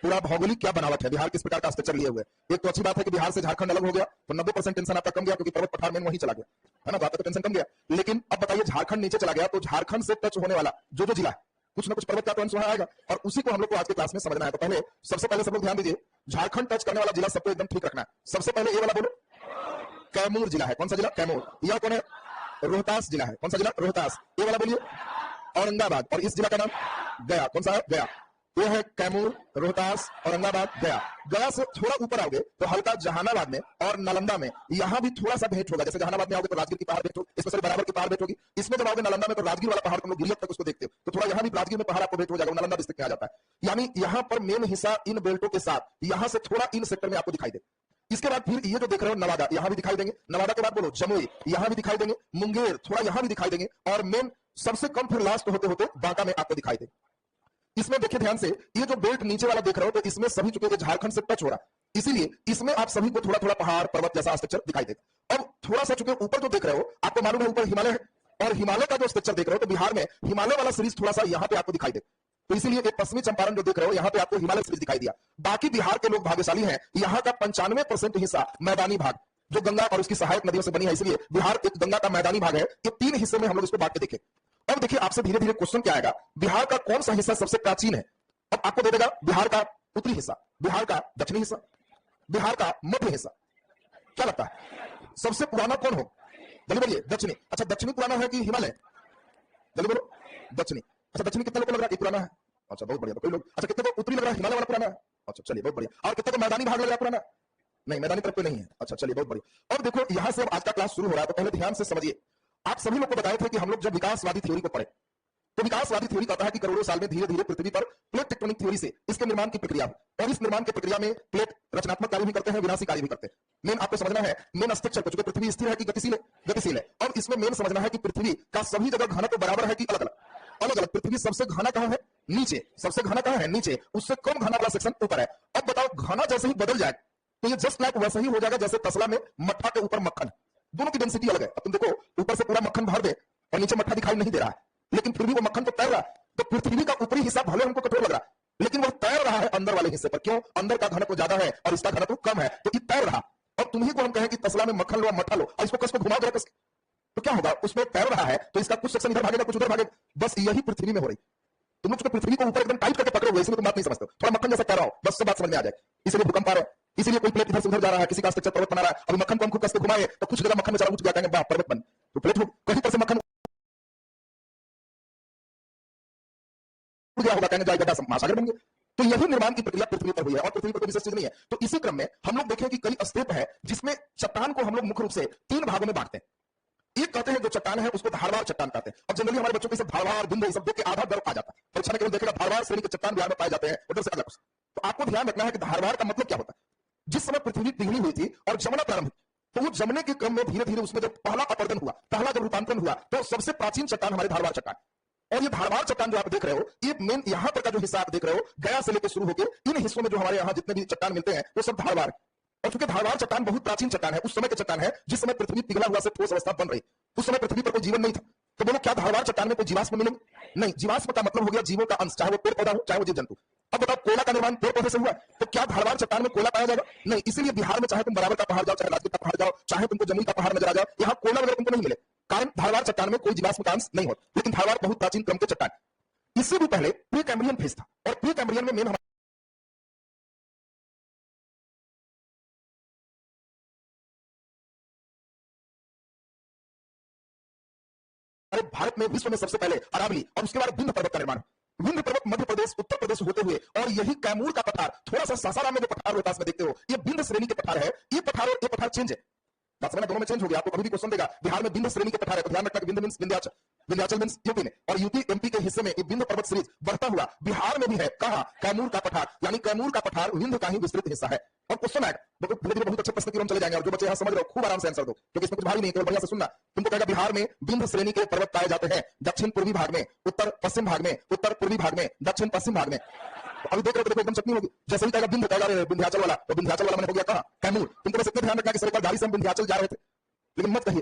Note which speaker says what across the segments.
Speaker 1: पूरा भौगोलिक क्या बनावट है, बिहार किस प्रकार का स्ट्रक्चर लिए हुए। एक तो अच्छी बात है कि बिहार से झारखंड अलग हो गया तो 90% टेंशन आपका कम गया, क्योंकि पर्वत पठार में वहीं चला गया है ना, तो आपका तो टेंशन कम गया। लेकिन अब बताइए झारखंड नीचे चला गया तो झारखंड से टच होने वाला जो जिला है कुछ ना कुछ पर्वत का तो अंश वहां आएगा, और उसी को हम लोग को आज के क्लास में समझना है। तो पहले सबसे पहले सब लोग ध्यान दीजिए, झारखंड टच करने वाला जिला सबको एकदम ठीक रखना है। सबसे पहले ये वाला बोलो, कैमूर जिला है। कौन सा जिला? कैमूर। यह कौन है? रोहतास जिला है। कौन सा जिला? रोहतास। ये वाला बोलिए औरंगाबाद, और इस जिला का नाम गया। कौन सा है? गया। ये है कैमूर, रोहतास, औरंगाबाद, गया। गया से थोड़ा ऊपर आओगे तो हल्का जहानाबाद में और नालंदा में यहां भी थोड़ा सा भेंट होगा। जैसे जहानाबाद में आओगे तो राजगीर की पहाड़ भेंट होगी, इसमें बराबर की पहाड़ भेंट होगी। इसमें जब आओगे नालंदा में तो राजगीर वाला पहाड़ तुम लोग गिरियत तक उसको देखते हो, तो थोड़ा यहां भी राजगीर में पहाड़ आपको भेंट हो जाएगा, नालंदा डिस्ट्रिक्ट में आ जाता है। यानी यहां पर मेन हिस्सा इन बेल्टों के साथ यहां से थोड़ा इन सेक्टर में आपको दिखाई दे। इसके बाद फिर ये जो देख रहे हो नवादा, यहां भी दिखाई देंगे। नवादा के बाद बोलो जमुई, यहां भी दिखाई देंगे। मुंगेर थोड़ा यहां भी दिखाई देंगे, और मेन सबसे कम फिर लास्ट होते होते बांका में आपको दिखाई देंगे। इसमें देखिए ध्यान से, ये जो बेल्ट नीचे वाला देख रहे हो तो इसमें सभी चुके झारखंड से टच हो रहा है, इसीलिए इसमें आप सभी को थोड़ा थोड़ा पहाड़ पर्वत जैसा स्ट्रक्चर दिखाई देगा। अब थोड़ा सा चुके ऊपर जो देख रहे हो, आपको मालूम है ऊपर हिमालय है, और हिमालय का जो स्ट्रक्चर देख रहे हो तो बिहार में हिमालय वाला सीरीज थोड़ा सा यहाँ पे आपको दिखाई दे, तो इसीलिए एक पश्चिमी चंपारण जो देख रहे हो यहाँ पे आपको हिमालय सीरीज दिखाई दिया। बाकी बिहार के लोग भाग्यशाली हैं, यहाँ का 95% हिस्सा मैदानी भाग जो गंगा और उसकी सहायक नदियों से बनी है, इसलिए बिहार एक गंगा का मैदानी भाग है। ये 3 हिस्से में हम लोग इसको बांट के देखें। अब देखिए आपसे धीरे धीरे क्वेश्चन क्या आएगा, बिहार का कौन सा हिस्सा सबसे प्राचीन है। अब आपको दे देगा बिहार का उत्तरी हिस्सा, बिहार का दक्षिणी हिस्सा, बिहार का मध्य हिस्सा। क्या लगता है सबसे पुराना कौन हो? जल्दी बोलिए। दक्षिणी। अच्छा, दक्षिणी पुराना है कि हिमालय? जल्दी बोलो। दक्षिणी। अच्छा, दक्षिणी कितने लोगों को लग रहा है पुराना है? अच्छा, बहुत बढ़िया। तो कोई लोग, अच्छा कितने को उत्तरी लग रहा है हिमालय वाला पुराना है? अच्छा चलिए, बहुत बढ़िया। और कितने को मैदानी भाग लग रहा है पुराना? नहीं, मैदानी तरफ पे नहीं है। अच्छा चलिए, बहुत बढ़िया। और देखो यहां से अब आज का क्लास शुरू हो रहा है, तो पहले ध्यान से समझिए। आप सभी लोग को बताए थे कि हम लोग जब विकासवादी थ्योरी को पढ़े तो विकासवादी थ्योरी कहता है कि करोड़ों साल में धीरे धीरे पृथ्वी पर प्लेट टेक्टोनिक थ्योरी से इसके निर्माण की प्रक्रिया, और इस निर्माण की प्रक्रिया में प्लेट रचनात्मक कार्य भी करते हैं, विनाशी कार्य भी करते हैं। मेन आपको समझना है मेन स्ट्रक्चर को, चूंकि पृथ्वी स्थिर है कि गतिशील है? गतिशील है। और इसमें मेन समझना है कि पृथ्वी का सभी जगह घनत्व बराबर है कि अलग अलग? अलग अलग। पृथ्वी सबसे घना कहां है? नीचे। सबसे घना कहां है? नीचे। उससे कम घना वाला सेक्शन ऊपर है। अब बताओ, घना जैसे ही बदल जाए तो ये जस्ट लाइक वैसा ही हो जाएगा जैसे तसला में मट्ठा के ऊपर मक्खन, दोनों की डेंसिटी अलग है। अब तुम देखो, ऊपर से पूरा मक्खन भर दे और नीचे मट्ठा दिखाई नहीं दे रहा है, लेकिन फिर भी वो मक्खन तो तैर रहा है। तो पृथ्वी का ऊपरी हिस्सा भले हमको कठोर लग रहा है, लेकिन वह तैर रहा है अंदर वाले हिस्से पर। क्यों? अंदर का घनत्व ज्यादा है और इसका घनत्व कम है, तो ये तैर रहा। और तुम्ही को हम कहें कि तसला में मक्खन लो, मट्ठा लो, और इसको कस को घुमा दो, तो क्या होगा? उसमें तैर रहा है तो इसका कुछ सेक्शन इधर भागेगा, कुछ उधर भागेगा। बस यही पृथ्वी में हो रही। तुम लोग पृथ्वी को ऊपर एकदम टाइट करके पकड़ो हुए, इसमें तुम बात नहीं समझते हो। थोड़ा मक्खन जैसा तैर रहा हो, बस सब बात समझ में आ जाए। इसलिए भूकंप आ रहा है, इसलिए कोई प्लेट इधर से उधर जा रहा है, किसी का स्ट्रक्चर पर्वत बना रहा है। अभी मक्खन को हम खूब कस के घुमाए तो कुछ जगह मक्खन में चला उठ गया, कहेंगे वाह पर्वत बन, तो प्लेट कहीं पर से मक्खन गया होगा, कहेंगे जाए गड्ढा महासागर बन गया। तो यही निर्माण की प्रक्रिया पृथ्वी पर हुई है, और पृथ्वी पर कोई विशेष चीज नहीं है। तो इसी क्रम में हम लोग देखें कि कई स्टेप है जिसमें चट्टान को हम लोग मुख्य रूप से 3 भागों में बांटते हैं। एक कहते हैं जो चट्टान है उसको धारवार चट्टान कहते हैं। अब जनरली हमारे बच्चों को सब धारवार बिंदु सब देख के आधा डर आ जाता है। परीक्षा में केवल देखेगा धारवार श्रेणी के चट्टान बिहार में पाए जाते हैं, उधर से अलग। तो आपको ध्यान रखना है कि धारवार का मतलब क्या होता है। जिस समय पृथ्वी पिघली हुई थी और जमना प्रारंभ हुई, तो वो जमने के क्रम में धीरे धीरे उसमें जब पहला अपर्दन हुआ, पहला जब रूपांतरण हुआ, तो सबसे प्राचीन चट्टान हमारे धारवार चट्टान। और ये धारवार चट्टान जो आप देख रहे हो, ये मेन यहां पर का जो हिस्सा आप देख रहे हो, गया से लेकर शुरू होकर इन हिस्सों में जो हमारे यहां जितने भी चट्टान मिलते हैं वो सब धारवार। और चूंकि धारवार चट्टान बहुत प्राचीन चट्टान है, उस समय के चट्टान है जिस समय पृथ्वी पिघला हुआ से ठोस अवस्था बन रही, उस समय पृथ्वी पर कोई जीवन नहीं था। तो बोलो क्या धारवार चट्टान में कोई जीवाश्म मिलेंगे? नहीं। जीवाश्म का मतलब हो गया जीवों का अंश, चाहे वो पेड़ पौधा हो चाहे वो जीव जंतु। अब बताओ, कोयला का निर्माण पेड़ पौधे से हुआ, तो क्या धारवार चट्टान में कोयला पाया जाएगा? नहीं। इसीलिए बिहार में चाहे तुम बराबर का पहाड़ जाओ, चाहे राजगीर का पहाड़ जाओ, चाहे तुमको जमुई का पहाड़ नजर आ जाओ, यहाँ कोयला वगैरह तुमको नहीं मिले, कारण धारवार चट्टान में कोई जीवाश्म का अंश नहीं होता। लेकिन धारवार बहुत प्राचीन क्रम के चट्टान। इससे भी पहले प्री कैम्ब्रियन फेज था, और प्री कैम्ब्रियन में मेन भारत में विश्व में सबसे पहले अरावली और उसके बाद विंध्य पर्वत का निर्माण। विंध्य पर्वत मध्य प्रदेश उत्तर प्रदेश होते हुए, और यही कैमूर का पठार, थोड़ा सा सासाराम में जो पठार रोहतास में देखते हो, ये विंध्य श्रेणी के पठार है। ये पठार और ये पठार चेंज है, बात समझना, दोनों में चेंज हो गया। आपको कभी भी क्वेश्चन देगा बिहार में विंध्य श्रेणी के पठार है, तो ध्यान रखना कि Vindhya means Vindhyachal, Vindhyachal means UP में, और यूपी एमपी के हिस्से में ये विंध्य पर्वत सीरीज बढ़ता हुआ बिहार में भी है। कहां? कैमूर का पठार, यानी कैमूर का पठार विंध्य का ही विस्तृत हिस्सा है। और क्वेश्चन आएगा, धीरे धीरे बहुत अच्छे प्रश्न की ओर चले जाएंगे, और जो बच्चे यहां समझ रहे हो खूब आराम से आंसर दो, क्योंकि इसमें कुछ भारी नहीं, केवल बढ़िया से सुनना। तुमको कहेगा बिहार में विंध्य श्रेणी के पर्वत पाए जाते हैं दक्षिण पूर्वी भाग में, उत्तर पश्चिम भाग में, उत्तर पूर्वी भाग में, दक्षिण पश्चिम भाग में। तो अभी देख रहे हो देखो एकदम चटनी होगी। जैसे ही कहेगा विंध्य, कहेगा विंध्याचल वाला, तो विंध्याचल वाला मैंने हो गया कहां? कैमूर। तुमको बस इतना ध्यान रखना कि सर एक बार गाड़ी से हम विंध्याचल जा रहे थे, लेकिन मत कहिए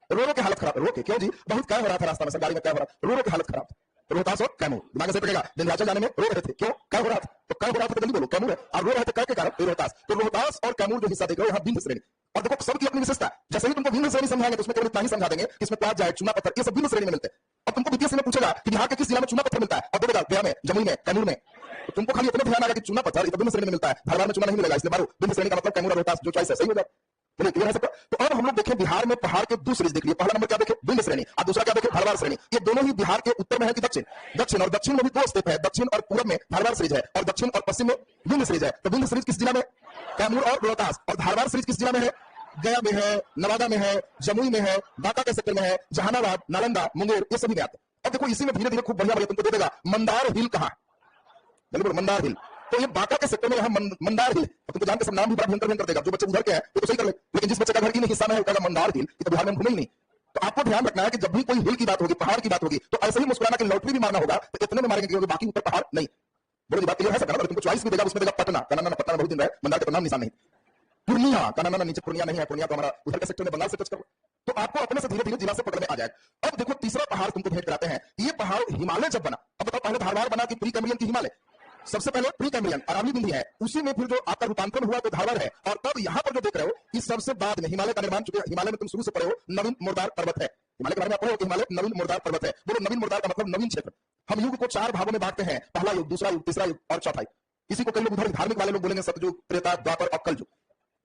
Speaker 1: रो रो के हालत खराब। रो के क्यों जी? बहुत क्या हो रहा था रास्ता में, सर गाड़ी में क्या हो रहा, रो रो के हालत खराब। रोहतास और कैमूर। दिमाग से पड़ेगा, विंध्याचल जाने में रो रहे थे, क्यों, क्या हो रहा था, तो क्या हो रहा था तो जल्दी बोलो, कैमूर है, और रो रहे थे क्या के कारण, रोहतास। तो रोहतास और कैमूर जो हिस्सा देख रहे हो यहाँ विंध्य श्रेणी, और देखो सबकी अपनी विशेषता। जैसे ही तुमको विंध्य श्रेणी समझाएंगे तो उसमें केवल इतना ही समझा देंगे कि इसमें प्याज जाए, चूना पत्थर, ये सब विंध्य श्रेणी में मिलते हैं। अब तुमको बीपीएससी में पूछेगा कि बिहार के किस जिला में चूना पत्थर मिलता है, और बोलेगा गया में, जमुई में, कैमूर में, तो तुमको खाली इतना ध्यान आएगा कि चूना पत्थर विंध्य श्रेणी में मिलता है, धारवाड़ में चूना नहीं मिलेगा, इसलिए मारो विंध्य श्रेणी का मतलब कैमूर और रोहतास, जो चॉइस है सही होगा। क्लियर है सबका? तो अब हम लोग देखें बिहार में पहाड़ के दो सीरीज देख लिए। पहला नंबर क्या देखे, विंध्य श्रेणी, और दूसरा क्या देखे, धारवाड़ श्रेणी। ये दोनों ही बिहार के उत्तर में है कि दक्षिण, दक्षिण, और दक्षिण में भी दो स्टेप है, दक्षिण और पूर्व में धारवाड़ सीरीज है, और दक्षिण और पश्चिम में विंध्य सीरीज है। तो विंध्य सीरीज किस जिला में, कैमूर और रोहतास, और धारवाड़ सीरीज किस जिला में है, गया में है, नवादा में है, जमुई में है, बांका के सेक्टर में है, जहानाबाद, नालंदा, मुंगेर, ये सभी में आते हैं। अब देखो इसी में धीरे धीरे खूब बढ़िया तुमको दे देगा मंदार हिल कहां, बिल्कुल मंदार हिल। तो ये बांका के सेक्टर में यहाँ मंदार हिल, तो तुमको जानते सब नाम भी बड़ा भयंकर भयंकर देगा। जो बच्चे उधर के हैं तो सही कर ले, लेकिन जिस बच्चे का घर इन हिस्सा में है मंदार हिल, तो बिहार में घूमे ही नहीं। तो आपको ध्यान रखना है कि जब भी कोई हिल की बात होगी, पहाड़ की बात होगी, तो ऐसे ही मुस्कुराना कि लॉटरी भी मारना होगा तो इतने में मारेंगे क्योंकि बाकी ऊपर पहाड़ नहीं। बोलो बात क्लियर है सबका? तुमको चॉइस भी देगा, उसमें देगा पटना, पटना बहुत दिन रहे, मंदार का नाम निशान नहीं। पूर्णिया का नाम नीचे, पूर्णिया नहीं है, पूर्णिया तो हमारा उधर के सेक्टर में बंगाल से टच करो, तो आपको अपने से धीरे धीरे जिला से पकड़ में आ जाएगा। अब देखो तीसरा पहाड़ तुमको भेंट कराते हैं, ये पहाड़ हिमालय जब बना, अब बताओ पहले धारवाड़ बना कि प्री कैम्ब्रियन की हिमालय, सबसे पहले प्री कैम्ब्रियन अरावली बिंदी है, उसी में फिर जो आपका रूपांतरण हुआ तो धारवाड़ है, और तब यहाँ पर जो देख रहे हो इस सबसे बाद में हिमालय का निर्माण, चुके हिमालय में तुम शुरू से पढ़े हो नवीन मुर्दार पर्वत है, हिमालय के बारे में आप पढ़ो कि हिमालय नवीन मुर्दार पर्वत है। बोलो नवीन मुर्दार का मतलब नवीन क्षेत्र। हम युग को चार भागों में बांटते हैं, पहला युग, दूसरा युग, तीसरा युग और चौथा युग। इसी को कई लोग उधर धार्मिक वाले लोग बोलेंगे सतयुग, त्रेता, द्वापर और कलयुग।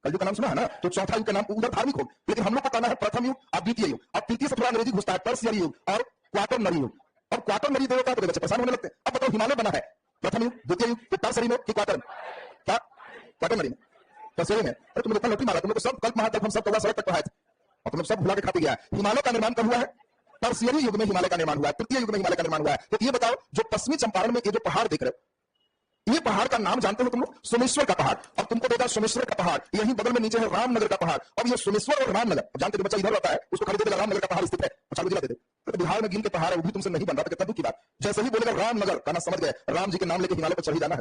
Speaker 1: कलयुग का नाम सुना है ना, तो चौथा युग का नाम उधर धार्मिक हो, लेकिन हम लोग को कहना है प्रथम युग और द्वितीय युग। अब तृतीय से थोड़ा अंग्रेजी घुसता है, टर्शियरी युग और क्वाटरनरी युग। अब क्वाटरनरी देवता तो बच्चे परेशान होने लगते हैं। अब बताओ हिमालय बना है प्रथम युग, द्वितीय युग, टर्शियरी में कि क्वाटर, क्या क्वाटरनरी में, टर्शियरी में। अरे तुमने इतना लौटी मारा, तुमने तो सब कल्प महाकल्प हम सब कौवा सड़क तक पढ़ाए थे, और तुम सब भुला के खाते गया। हिमालय का निर्माण कब हुआ है, टर्शियरी युग में हिमालय का निर्माण हुआ है, तृतीय युग में हिमालय का निर्माण हुआ है। तो ये बताओ जो पश्चिमी चंपारण में ये जो पहाड़ देख रहे हो, ये पहाड़ का नाम जानते हो तुम लोग, सोमेश्वर का पहाड़। और तुमको देगा सोमेश्वर का पहाड़, यही बगल में नीचे है रामनगर का पहाड़। अब ये सोमेश्वर और रामनगर, जानते हो बच्चा इधर रहता है उसको खाली देगा रामनगर का पहाड़ स्थित है, चालू जिला दे दे। तो बिहार में गिन के पहाड़ है, वो भी तुमसे नहीं बन रहा था, कितना दुख की बात। जैसे ही बोलेगा रामनगर का ना समझ गए, राम जी के नाम लेके हिमालय पर चढ़ी जाना है,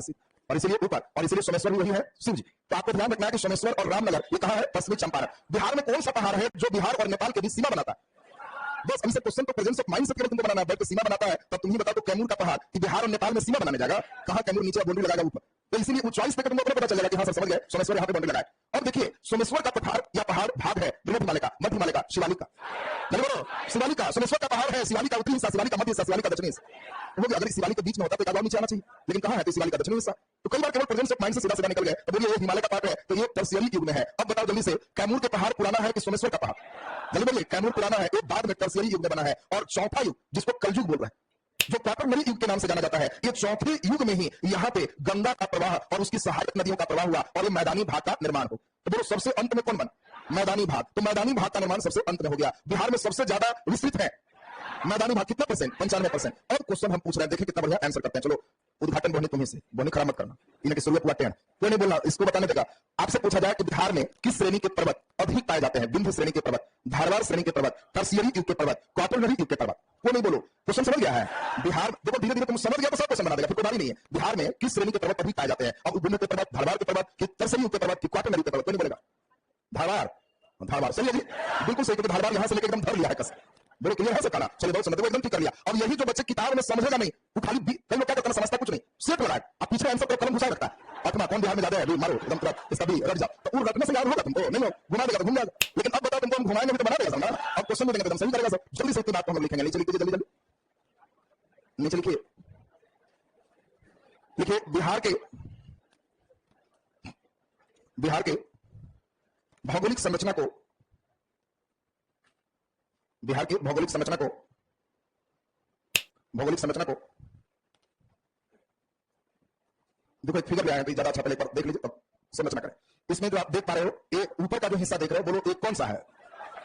Speaker 1: और इसीलिए ऊपर, और इसीलिए सोमेश्वर भी वही है शिव जी। तो आपको ध्यान रखना है कि सोमेश्वर और रामनगर ये कहां है, पश्चिमी चंपारण। बिहार में कौन सा पहाड़ है जो बिहार और नेपाल के बीच सीमा बनाता है? बस हमसे क्वेश्चन तो प्रेजेंस ऑफ माइंड से तुमको बनाना है, सीमा बनाता है, तब तुम ही बताओ तो कैमूर का पहाड़ कि बिहार और नेपाल में सीमा बनाने जाएगा, कहां कैमूर नीचे बाउंड्री लगाएगा ऊपर। तो इसीलिए वो चॉइस देकर तुमको अपने पता चल जाएगा कि हाँ सर समझ गए, सोमेश्वर यहाँ पे बाउंड्री लगाए। अब देखिए सोमेश्वर का पठार या पहाड़ भाग है बृहद हिमालय का, मध्य हिमालय का, शिवालिक का, शिवालिक का। सोमेश्वर का पहाड़ है शिवालिक का उत्तरी हिस्सा, शिवालिक का मध्य हिस्सा, शिवालिक का दक्षिणी हिस्सा। वो अगर शिवालिक के बीच में होता तो नीचे आना चाहिए, लेकिन कहां है, तो शिवालिक का दक्षिणी हिस्सा। तो कई बार केवल प्रेजेंस ऑफ माइंड से सीधा सीधा निकल गए, तो बोलिए ये हिमालय का पार्ट है, तो ये टर्शियरी युग में है। अब बताओ जल्दी से, कैमूर के पहाड़ पुराना है कि सोमेश्वर का पहाड़? जल्दी बोलिए, कैमूर पुराना है, एक बाद में टर्शियरी युग में बना है। और चौथा युग जिसको कलयुग बोल रहे हैं, जो क्वाटरनरी युग के नाम से जाना जाता है, ये चौथे युग में ही यहाँ पे गंगा का प्रवाह और उसकी सहायक नदियों का प्रवाह हुआ और ये मैदानी भाग का निर्माण हो। तो बोलो सबसे अंत में कौन बना, मैदानी भाग। तो मैदानी भाग का निर्माण सबसे अंत में हो गया। बिहार में सबसे ज्यादा विस्तृत है मैदानी भाग, कितना परसेंट, 95%। और क्वेश्चन हम पूछ रहे हैं, देखिए कितना बढ़िया आंसर करते हैं। चलो उद्घाटन बोलने तुम्हें से, बोलने खराब मत करना, इनकी शुरुआत हुआ टेन, कोई नहीं बोलना, इसको बताने देगा। आपसे पूछा जाए कि बिहार में किस श्रेणी के पर्वत अधिक पाए जाते हैं, विंध्य श्रेणी के पर्वत, धारवाड़ श्रेणी के पर्वत, टर्शियरी युग के पर्वत, क्वाटरनरी युग के पर्वत, वो नहीं बोलो। क्वेश्चन समझ गया है? बिहार देखो धीरे धीरे तुम समझ गया तो सब क्वेश्चन बना देगा, फिर कोई बात नहीं है। बिहार में किस श्रेणी के पर्वत अधिक पाए जाते हैं, और विंध्य के पर्वत, धारवाड़ के पर्वत, कि टर्शियरी युग के पर्वत, कि क्वाटरनरी के पर्वत, कोई नहीं बोलेगा। धारवाड़, धारवाड़ सही है जी, बिल्कुल सही, क्योंकि धारवाड़ यहां से लेकर एकदम धर लिया है कस। बोलो क्लियर है सबका? चलिए बहुत समझते, एकदम ठीक कर लिया। और यही जो बच्चे किताब में समझेगा नहीं, वो खाली कई लोग क्या करते हैं, समझता कुछ नहीं, सेट हो रहा है, अब पीछे आंसर को कलम घुसा रखता है। आत्मा कौन बिहार में ज्यादा है, मारो एकदम तुरंत, इसका भी रट जाओ, तो वो रटने से याद होगा तुमको, नहीं हो घुमा देगा तो घूम जाएगा। लेकिन अब बताओ तुमको हम घुमाएंगे तो बना देगा समझा, अब क्वेश्चन में देंगे तो सही करेगा सब। जल्दी से इतनी बात को हम लिखेंगे, नीचे लिखिए, जल्दी जल्दी नीचे लिखिए, लिखिए बिहार के भौगोलिक संरचना को, बिहार की भौगोलिक संरचना को देखो एक फिगर ले आए हैं, ज्यादा अच्छा पहले देख लीजिए तब संरचना करें। इसमें जो आप देख पा रहे हो, ये ऊपर का जो हिस्सा देख रहे हो, बोलो एक कौन सा है?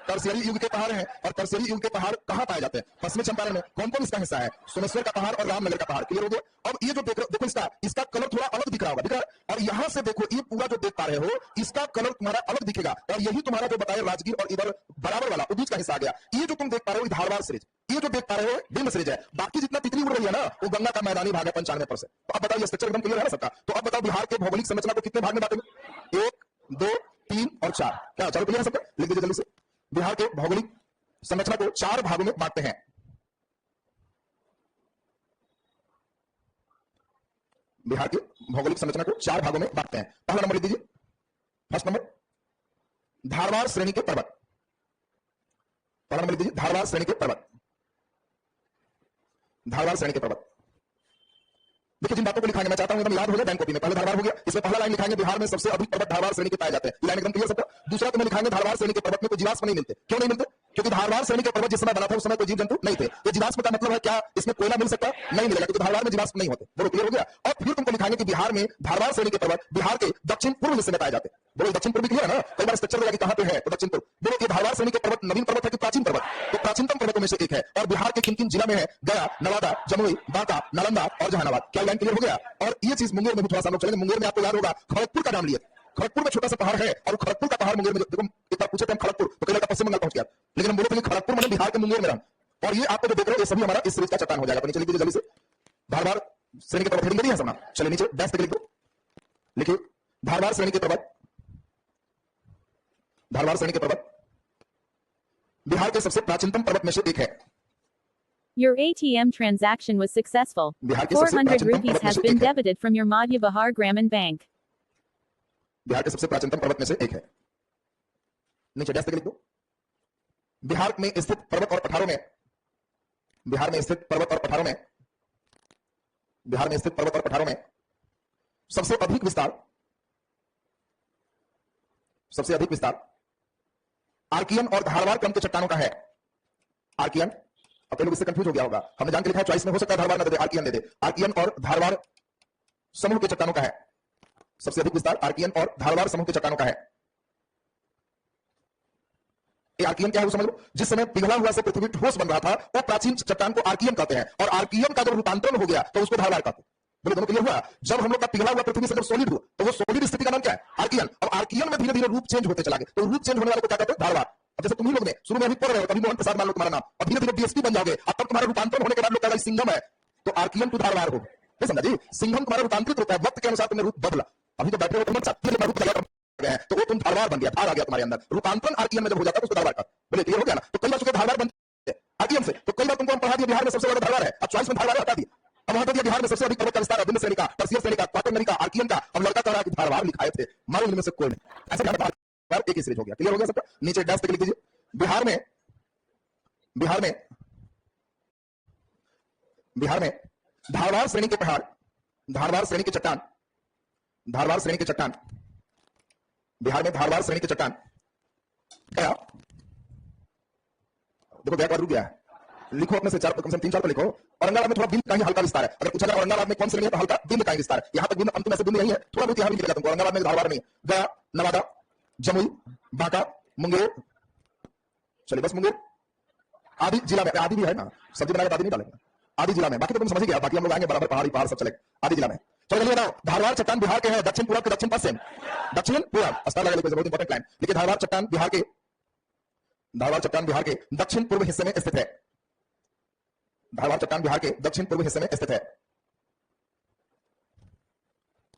Speaker 1: टर्शियरी युग के पहाड़ हैं। और टर्शियरी युग के पहाड़ कहां पाए जाते हैं? पश्चिमी चंपारण में। कौन कौन इसका हिस्सा है? सोमेश्वर का पहाड़ और रामनगर का पहाड़। क्लियर हो गया? अब ये जो देखो इसका कलर थोड़ा अलग दिख रहा होगा, दिख रहा है? और यहां से देखो ये पूरा जो देख पा रहे हो, इसका कलर तुम्हारा अलग दिखेगा। और यही तुम्हारा जो बताया राजगीर और इधर बराबर वाला बीच का हिस्सा आ गया। ये जो तुम देख पा रहे हो धारवाड़ सीरीज, ये जो देख पा रहे हो विंध्य सीरीज है। बाकी जितना तितली उड़ रही है ना, वो गंगा का मैदानी भाग है 95%। तो अब बताओ ये स्ट्रक्चर एकदम क्लियर है ना सबका? तो अब बताओ बिहार के भौगोलिक संरचना को कितने भाग में बांटेंगे? 1, 2, 3 और 4। क्या चलो क्लियर है सबका? लिख दीजिए जल्दी से। बिहार के भौगोलिक संरचना को 4 भागों में बांटते हैं। बिहार की भौगोलिक संरचना को 4 भागों में बांटते हैं। पहला नंबर लिख दीजिए, फर्स्ट नंबर धारवार श्रेणी के पर्वत। पहला नंबर लिख दीजिए, धारवार श्रेणी के पर्वत। धारवार श्रेणी के पर्वत। देखिए जिन बातों को लिखाएंगे मैं चाहता हूं एकदम याद हो जाए, बैंक कॉपी में। पहले धारवार हो गया, इसमें पहला लाइन लिखाएंगे बिहार में सबसे अधिक पर्वत धारवार श्रेणी के पाए जाते हैं, ये लाइन एकदम क्लियर सबका। दूसरा तुम्हें लिखाएंगे धारवार श्रेणी के पर्वत में कोई जीवाश्म नहीं मिलते। क्यों नहीं मिलते? क्योंकि धारवार श्रेणी के पर्वत जिस समय बना था उस समय कोई जीव जंतु नहीं थे। ये जीवाश्म का मतलब है क्या इसमें कोयला मिल सकता नहीं मिलेगा, क्योंकि धारवार में जीवाश्म नहीं होते। बोलो क्लियर हो गया? और फिर तुमको लिखाएंगे कि बिहार में धारवार श्रेणी के पर्वत बिहार के दक्षिण पूर्व हिस्से में पाए जाते हैं। बोलो दक्षिण पूर्व क्लियर है ना? कई बार स्ट्रक्चर लगा कि कहां पे है, तो दक्षिण पूर्व। बोलो ये धारवार श्रेणी के पर्वत नवीन पर्वत है कि प्राचीन पर्वत? तो प्राचीनतम पर्वतों में से एक है। और बिहार के किन किन जिला में है? गया, नवादा, जमुई, बांका, नालंदा और जहानाबाद। क्या लाइन क्लियर हो गया? और ये चीज मुंगेर में भी थोड़ा सा लोग चलेंगे। मुंगेर में आपको याद होगा खड़गपुर का नाम लिया, खड़गपुर में छोटा सा पहाड़ है और खड़गपुर का पहाड़ मुंगेर में। देखो एक बार पूछे थे हम खड़गपुर तो कई लड़का पश्चिम बंगाल पहुंच गया, लेकिन हम बोले थे खड़गपुर मतलब बिहार के मुंगेर में रहा। और ये आपको जो देख रहे हो ये सभी हमारा इस सीरीज का चट्टान हो जाएगा। नीचे लिख दीजिए जल्दी से, धारवार श्रेणी के पर्वत। हेडिंग है सामने, चलिए नीचे डैश लिख दो, लिखिए धारवार श्रेणी के पर्वत। धारवार श्रेणी के पर्वत बिहार के सबसे प्राचीनतम पर्वत में से एक है।
Speaker 2: Your ATM transaction was successful. 400 rupees has been debited from your Madhya Bihar Gramin Bank.
Speaker 1: Bihar के सबसे प्राचीनतम पर्वत में से एक है। नीचे डैश लिख दो, बिहार में स्थित पर्वत और पठारों में, बिहार में स्थित पर्वत और पठारों में, बिहार में स्थित पर्वत और पठारों में सबसे अधिक विस्तार, सबसे अधिक विस्तार आर्कियन और धारवार क्रम के चट्टानों का है। आर्कियन, अब लोग इससे कंफ्यूज हो गया होगा, हमने जान के लिखा है चॉइस में, हो सकता है धारवार ना दे दे, आर्कियन दे दे। आर्कियन और धारवार समूह के चट्टानों का है। सबसे अधिक विस्तार आर्कियन और धारवार समूह के चट्टानों का है। आर्कियन क्या है वो समझ लो, जिस समय पिघला हुआ से पृथ्वी ठोस बन रहा था वो प्राचीन चट्टान को आर्कियन कहते हैं, और आर्कियन का जब रूपांतरण हो गया तो उसको धारवार कहते हैं। बोले दोनों क्लियर हुआ? जब हम लोग का पिघला हुआ पृथ्वी से जब सॉलिड हुआ तो वो सॉलिड स्थिति का नाम क्या है? आर्कियन। अब आर्कियन में धीरे धीरे रूप चेंज होते चला गया, तो रूप चेंज होने वाले को क्या कहते हैं? धारवार। अब जैसे तुम ही लोग ने शुरू में अभी पढ़ रहे हो, कभी मोहन प्रसाद मान लो तुम्हारा नाम, और धीरे धीरे डीएसपी बन जाओगे, अब तक तुम्हारा रूपांतरण होने के बाद लोग कहेगा सिंघम है, तो आर्कियन टू धारवार हो। समझा जी? सिंघम तुम्हारा रूपांतरित होता है, वक्त के अनुसार तुमने रूप बदला। अभी तो बैठे हो तुम रूप बदला गए, तो वो तुम धारवार बन गया, धार आ गया तुम्हारे अंदर। रूपांतरण आर्कियन में जब हो जाता है उसको धारवार का। बोले क्लियर हो गया ना? तो कई बार चुके धारवार बनते आर्कियन से, तो कई बार तुमको हम पढ़ा दिया बिहार में सबसे बड़ा धारवार है, अब चॉइस में धारवार हटा दिया। अब वहां तो बिहार में सबसे अधिक पर्वत का विस्तार विंध्य श्रेणी का, टर्सियर श्रेणी का, क्वाटरनरी का, आर्कियन का। अब लड़का कह रहा है कि धारवार लिखाए थे, मारो इनमें से कोई नहीं। ऐसे धारवार एक ही सीरीज हो गया। क्लियर हो गया सबका? नीचे डैश लिख दीजिए, बिहार में, बिहार में, बिहार में धारवार श्रेणी के पहाड़, धारवार श्रेणी के चट्टान, धारवार श्रेणी के चट्टान, बिहार में धारवार श्रेणी के चट्टान क्या? देखो बैक रुक गया है, लिखो अपने से चार, कम से कम 3-4 पर लिखो। औरंगाबाद में थोड़ा बिंद का ही हल्का विस्तार है। अगर पूछा जाए औरंगाबाद में कौन श्रेणी है तो हल्का बिंद का ही विस्तार है। यहां तक बिंद अंतिम ऐसे बिंद नहीं है, थोड़ा बहुत यहां भी निकलेगा तुमको। औरंगाबाद में धारवार नहीं, गया, नवादा, जमुई, बांका, मुंगेर, चलिए बस मुंगेर, आदि जिला में, आदि भी है ना, सब्जी बनाकर आदि नहीं डालेंगे, आदि जिला में। बाकी तो तुम समझ गया, बाकी हम लोग आएंगे बराबर, पहाड़ी पहाड़ सब चलेगा, आदि जिला में। चलो जल्दी बताओ, धारवार चट्टान बिहार के है दक्षिण पूर्व के दक्षिण पश्चिम, दक्षिण पूर्व, अस्तर लगा लीजिए, बहुत इंपॉर्टेंट लाइन लिखिए। धारवार चट्टान बिहार के, धारवार चट्टान बिहार के दक्षिण पूर्व हिस्से में स्थित है। धारवार चट्टान बिहार के दक्षिण पूर्व हिस्से में स्थित है,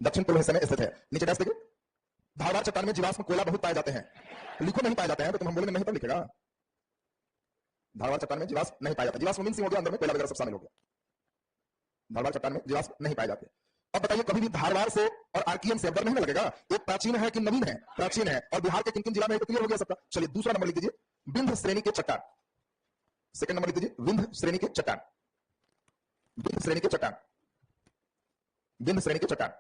Speaker 1: दक्षिण पूर्व हिस्से में स्थित है। नीचे डैश देखिए, धारवार चट्टान में जीवाश्म कोयला बहुत पाए जाते हैं। लिखो नहीं पाए जाते हैं तो तुम हम बोलेंगे नहीं तब लिखेगा। धारवार चट्टान में जीवाश्म नहीं पाए जाते, जीवाश्म मीन हो गया अंदर में कोयला वगैरह सब शामिल हो गया। धारवार चट्टान में जीवाश्म नहीं पाए जाते। अब बताइए कभी भी धारवार से और आर्कियन से डर नहीं लगेगा? एक प्राचीन है कि नवीन है? प्राचीन है। और बिहार के किन किन जिला में? तो क्लियर हो गया सबका। चलिए दूसरा नंबर लिख दीजिए, विंध्य श्रेणी के चट्टान। सेकंड नंबर लिख दीजिए, विंध्य श्रेणी के चट्टान, विंध्य श्रेणी के चट्टान, विंध्य श्रेणी के चट्टान।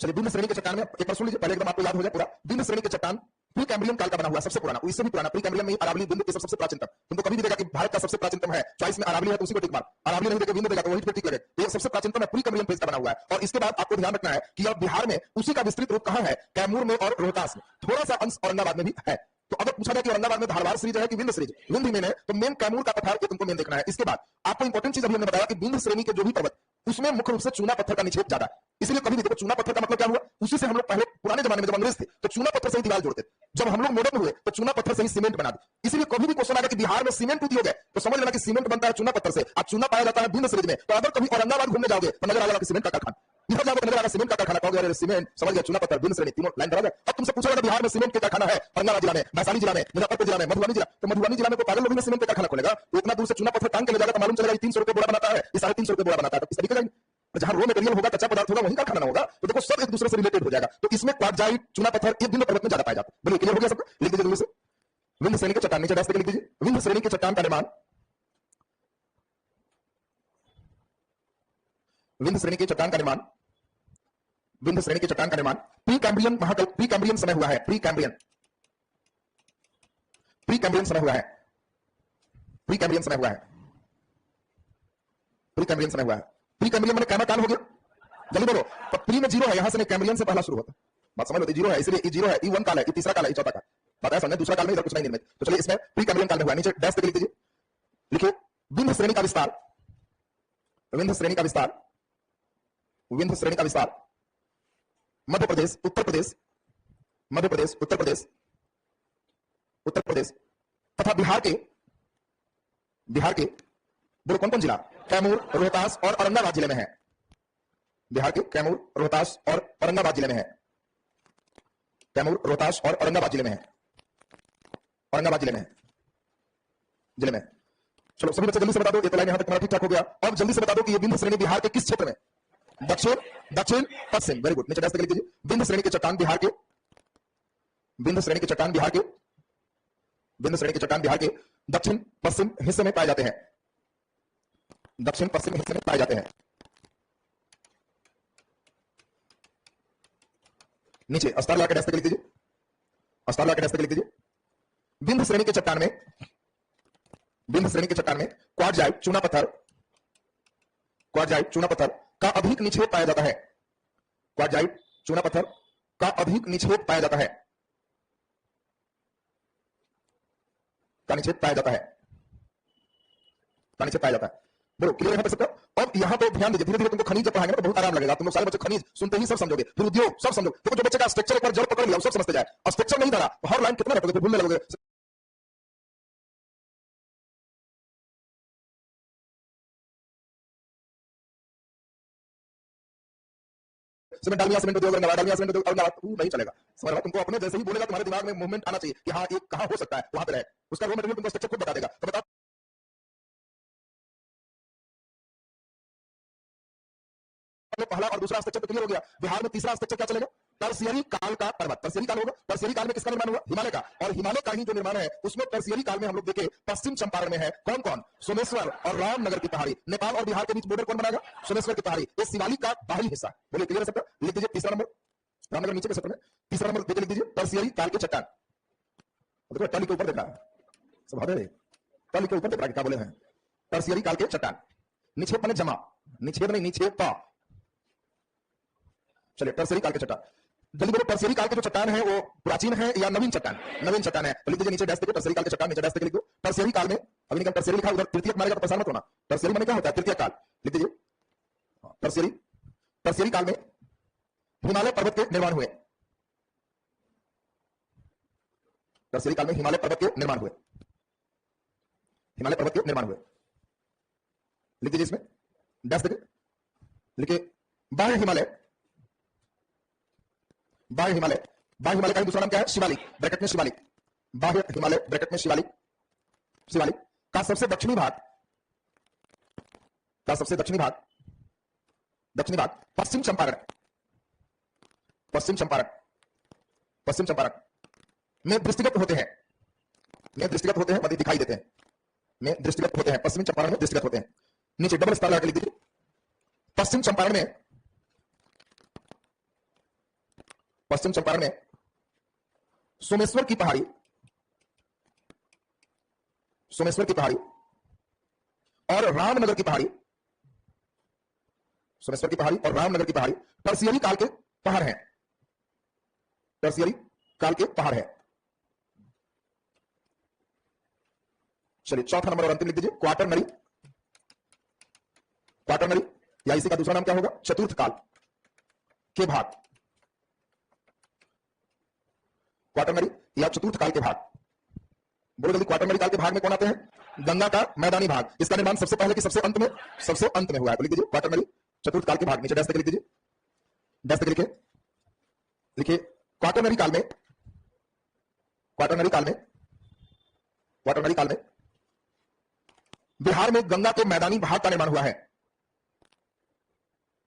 Speaker 1: चलिए विंध्य श्रेणी के चट्टान में एक बार सुन लीजिए, पहले एकदम आपको याद हो जाए पूरा। विंध्य श्रेणी के चट्टान प्री कैम्ब्रियन काल का बना हुआ, सबसे पुराना, इससे भी पुराना। प्री कैम्ब्रियन में अरावली विंध्य के सबसे प्राचीनतम। तुमको कभी भी देगा कि भारत का सबसे प्राचीनतम है, चॉइस में अरावली है तो उसी को टिक मार, अरावली नहीं देगा विंध्य देगा तो वही पे टिक लगे। ये सबसे प्राचीनतम है, प्री कैम्ब्रियन फेज का बना हुआ है। और इसके बाद आपको ध्यान रखना है कि अब बिहार में उसी का विस्तृत रूप कहां है? कैमूर में और रोहतास में, थोड़ा सा अंश औरंगाबाद में भी है। तो अगर पूछा जाए कि औरंगाबाद में धारवार सीरीज है कि विंध्य सीरीज, विंध्य में है तो मेन कैमूर का पठार के तुमको मेन देखना है। इसके बाद आपको इंपॉर्टेंट चीज अभी हमने बताया कि विंध्य श्रेणी के जो भी पर्वत उसमें मुख्य रूप से चूना पत्थर का निक्षेप ज्यादा है। इसलिए कभी भी देखो चूना पत्थर का मतलब क्या हुआ, उसी से हम लोग पहले पुराने जमाने में जब अंग्रेज थे तो चूना पत्थर से ही दीवार जोड़ते थे। जब हम लोग मॉडर्न हुए तो चूना पत्थर से ही सीमेंट बना दी। इसलिए कभी भी क्वेश्चन आएगा कि बिहार में सीमेंट उपयोग है तो समझ लेना कि सीमेंट बनता है चूना पत्थर से, और चूना पाया जाता है विंध्य सीरीज में। तो अगर कभी औरंगाबाद घूमने जाओगे तो नजर आ जाएगा कि सीमेंट का कारखाना। इधर जाकर नजर आएगा सीमेंट का कारखाना, कहोगे अरे सीमेंट समझ गया, चूना पत्थर, बिंद श्रेणी तीनों लाइन धरा गया। अब तुमसे पूछा जाएगा बिहार में सीमेंट के कारखाना है, औरंगाबाद जिला में, वैशाली जिला में, मुजफ्फरपुर जिला में, मधुबनी जिला, तो मधुबनी जिला में कोई पागल लोग सीमेंट का कारखाना खोलेगा? तो इतना दूर से चूना पत्थर टांग के ले जाएगा तो मालूम चलेगा 300 रुपए बोरा बनाता है, 350 रुपए बोरा बनाता है, तो इस तरीके का जहां रॉ मटेरियल होगा, कच्चा पदार्थ होगा, वहीं कारखाना ना होगा, तो देखो सब एक दूसरे से रिलेटेड हो जाएगा। तो इसमें क्वार्टजाइट, चूना पत्थर एक दिन पर्वत में ज्यादा पाया जाता है। बोलिए क्लियर हो गया सबको? लिख दीजिए जल्दी से। विंध्य श्रेणी के चट्टान, नीचे डैश करके लिख दीजिए, विंध्य श्रेणी के चट्टान का निर्माण, विंध्य श्रेणी के चट्टान का निर्माण, विंध्य श्रेणी के चट्टान का निर्माण प्री कैम्ब्रियन महाकल्प, प्री कैम्ब्रियन समय हुआ है, प्री कैम्ब्रियन, प्री कैम्ब्रियन समय हुआ है, प्री कैम्ब्रियन समय हुआ है, प्री कैम्ब्रियन समय हुआ है। प्री कैम्ब्रियन मैंने कैमा काल हो गया, जल्दी बोलो। तो प्री में जीरो है, यहां से नहीं, कैम्ब्रियन से पहला शुरू होता है, बात समझ लो, जीरो है, इसलिए जीरो है, E1 काल है, तीसरा काल है, चौथा काल, पता है समझे? दूसरा काल में इधर कुछ नहीं निर्मित। तो चलिए इसमें प्री कैम्ब्रियन काल में हुआ, नीचे डैश करके लिख दीजिए, लिखिए विंध्य श्रेणी का विस्तार, विंध्य श्रेणी का विस्तार, विंध्य श्रेणी का विस्तार मध्य प्रदेश, उत्तर प्रदेश, मध्य प्रदेश, उत्तर प्रदेश, उत्तर प्रदेश तथा बिहार के, बिहार के बोलो कौन कौन जिला? कैमूर, रोहतास और औरंगाबाद जिले में है। बिहार के कैमूर, रोहतास और औरंगाबाद जिले में है। कैमूर, रोहतास और औरंगाबाद जिले में है, औरंगाबाद जिले में है, जिले में। चलो सभी बच्चे जल्दी से बता दो, ये तो लाइन यहां तक तुम्हारा ठीक ठाक हो गया। अब जल्दी से बता दो कि ये विंध्य श्रेणी बिहार के किस क्षेत्र में? दक्षिण, दक्षिण पश्चिम, वेरी गुड। नीचे डैश करके लिख दीजिए, विंध्य श्रेणी के चट्टान बिहार के, विंध्य श्रेणी के चट्टान बिहार के, विंध्य श्रेणी के चट्टान बिहार के दक्षिण पश्चिम हिस्से में पाए जाते हैं, दक्षिण पश्चिम हिस्से में पाए जाते हैं। नीचे अस्तर लाके डैश करके लिख दीजिए, अस्तर लाके डैश करके लिख दीजिए, विंध्य श्रेणी के चट्टान में, विंध्य श्रेणी के चट्टान में क्वार्टजाइट, चूना पत्थर, क्वार्टजाइट, चूना पत्थर का अधिक निक्षेप पाया जाता है, क्वार्टजाइट, चूना पत्थर का अधिक निक्षेप पाया जाता है, का निक्षेप पाया जाता है, का निक्षेप पाया जाता है। बोलो क्लियर है सबका? अब यहां पे ध्यान दीजिए, धीरे धीरे तुमको खनिज जब पढ़ाएंगे ना तो बहुत आराम लगेगा, तुम लोग सारे बच्चे खनिज सुनते ही सब समझोगे, फिर उद्योग सब समझोगे। देखो जो बच्चे का स्ट्रक्चर एक बार जड़ पकड़ लिया सब समझते जाए, और स्ट्रक्चर नहीं धरा तो हर लाइन कितना रखोगे, फिर भूलने लगोगे। सीमेंट डालमिया, सीमेंट उद्योग औरंगाबाद, डालमिया सीमेंट उद्योग औरंगाबाद, नहीं चलेगा। समझ रहा? तुमको अपने जैसे ही बोलेगा तुम्हारे दिमाग में मूवमेंट आना चाहिए कि हाँ ये कहां हो सकता है, वहां पे रहे, उसका रॉ मटेरियल तुमको स्ट्रक्चर खुद बता देगा। तो बताओ पहला और दूसरा स्ट्रक्चर तो क्लियर हो गया। बिहार में तीसरा स्ट्रक्चर क्या चलेगा? टर्शियरी काल का पर्वत, टर्शियरी काल होगा। टर्शियरी काल में किसका निर्माण हुआ? हिमालय का। और हिमालय का ही जो निर्माण है उसमें टर्शियरी काल में हम लोग देखे पश्चिम चंपारण में है कौन कौन? सोमेश्वर और रामनगर की पहाड़ी। नेपाल और बिहार के बीच बॉर्डर कौन बनाएगा? सोमेश्वर की पहाड़ी। ये शिवालिक का बाहरी हिस्सा। बोलिए क्लियर है सबका? लिख दीजिए तीसरा नंबर, रामनगर नीचे के क्षेत्र में तीसरा नंबर देख लिख दीजिए, टर्शियरी काल के चट्टान। देखो टली के ऊपर देख रहा है सब, टली के ऊपर देख रहा है क्या बोले हैं? टर्शियरी काल के चट्टान। निक्षेप माने जमा, निक्षेप नहीं, निक्षेप। चलिए टर्शियरी काल के चट्टान जल्दी बोलो। टर्शियरी काल के जो चट्टान है वो प्राचीन है या नवीन चट्टान? नवीन चट्टान है। तो लिख दीजिए नीचे डैश करके टर्शियरी काल के चट्टान, नीचे डैश करके लिख दो टर्शियरी काल में। अभी निकल टर्शियरी लिखा, उधर तृतीयक मानेगा तो परेशान मत होना। टर्शियरी माने क्या होता है? तृतीय काल। लिख दीजिए टर्शियरी, टर्शियरी काल में हिमालय पर्वत के निर्माण हुए, टर्शियरी काल में हिमालय पर्वत के निर्माण हुए, हिमालय पर्वत के निर्माण हुए। लिख दीजिए इसमें डैश करके लिखिए बाह्य हिमालय, बाह्य हिमालय। बाह्य हिमालय का दूसरा नाम क्या है? शिवालिक, ब्रैकेट में शिवालिक। बाह्य हिमालय ब्रैकेट में शिवालिक, शिवालिक का सबसे दक्षिणी भाग, का सबसे दक्षिणी भाग, दक्षिणी भाग पश्चिम चंपारण, पश्चिम चंपारण, पश्चिम चंपारण में दृष्टिगत होते हैं, में दृष्टिगत होते हैं, मतलब दिखाई देते हैं, में दृष्टिगत होते हैं। पश्चिम चंपारण में दृष्टिगत होते हैं। नीचे डबल स्टार लगा लिख दीजिए पश्चिम चंपारण में, पश्चिम चंपारण में सोमेश्वर की पहाड़ी, सोमेश्वर की पहाड़ी और रामनगर की पहाड़ी, सोमेश्वर की पहाड़ी और रामनगर की पहाड़ी टर्शियरी काल के पहाड़ हैं, टर्शियरी काल के पहाड़ हैं। चलिए चौथा नंबर और अंतिम लिख दीजिए क्वाटरनरी, क्वाटरनरी या इसी का दूसरा नाम क्या होगा? चतुर्थ काल के भाग, क्वाटरनरी या चतुर्थ काल के भाग। बोलो जल्दी, क्वाटरनरी काल के भाग में कौन आते हैं? गंगा का मैदानी भाग। इसका निर्माण सबसे पहले कि सबसे अंत में? सबसे अंत में हुआ है। तो लिख दीजिए क्वाटरनरी चतुर्थ काल के भाग। नीचे डैश करके लिख दीजिए 10 तक लिखिए, लिखिए क्वाटरनरी काल में, क्वाटरनरी काल में, क्वाटरनरी काल में बिहार में गंगा के मैदानी भाग का निर्माण हुआ है।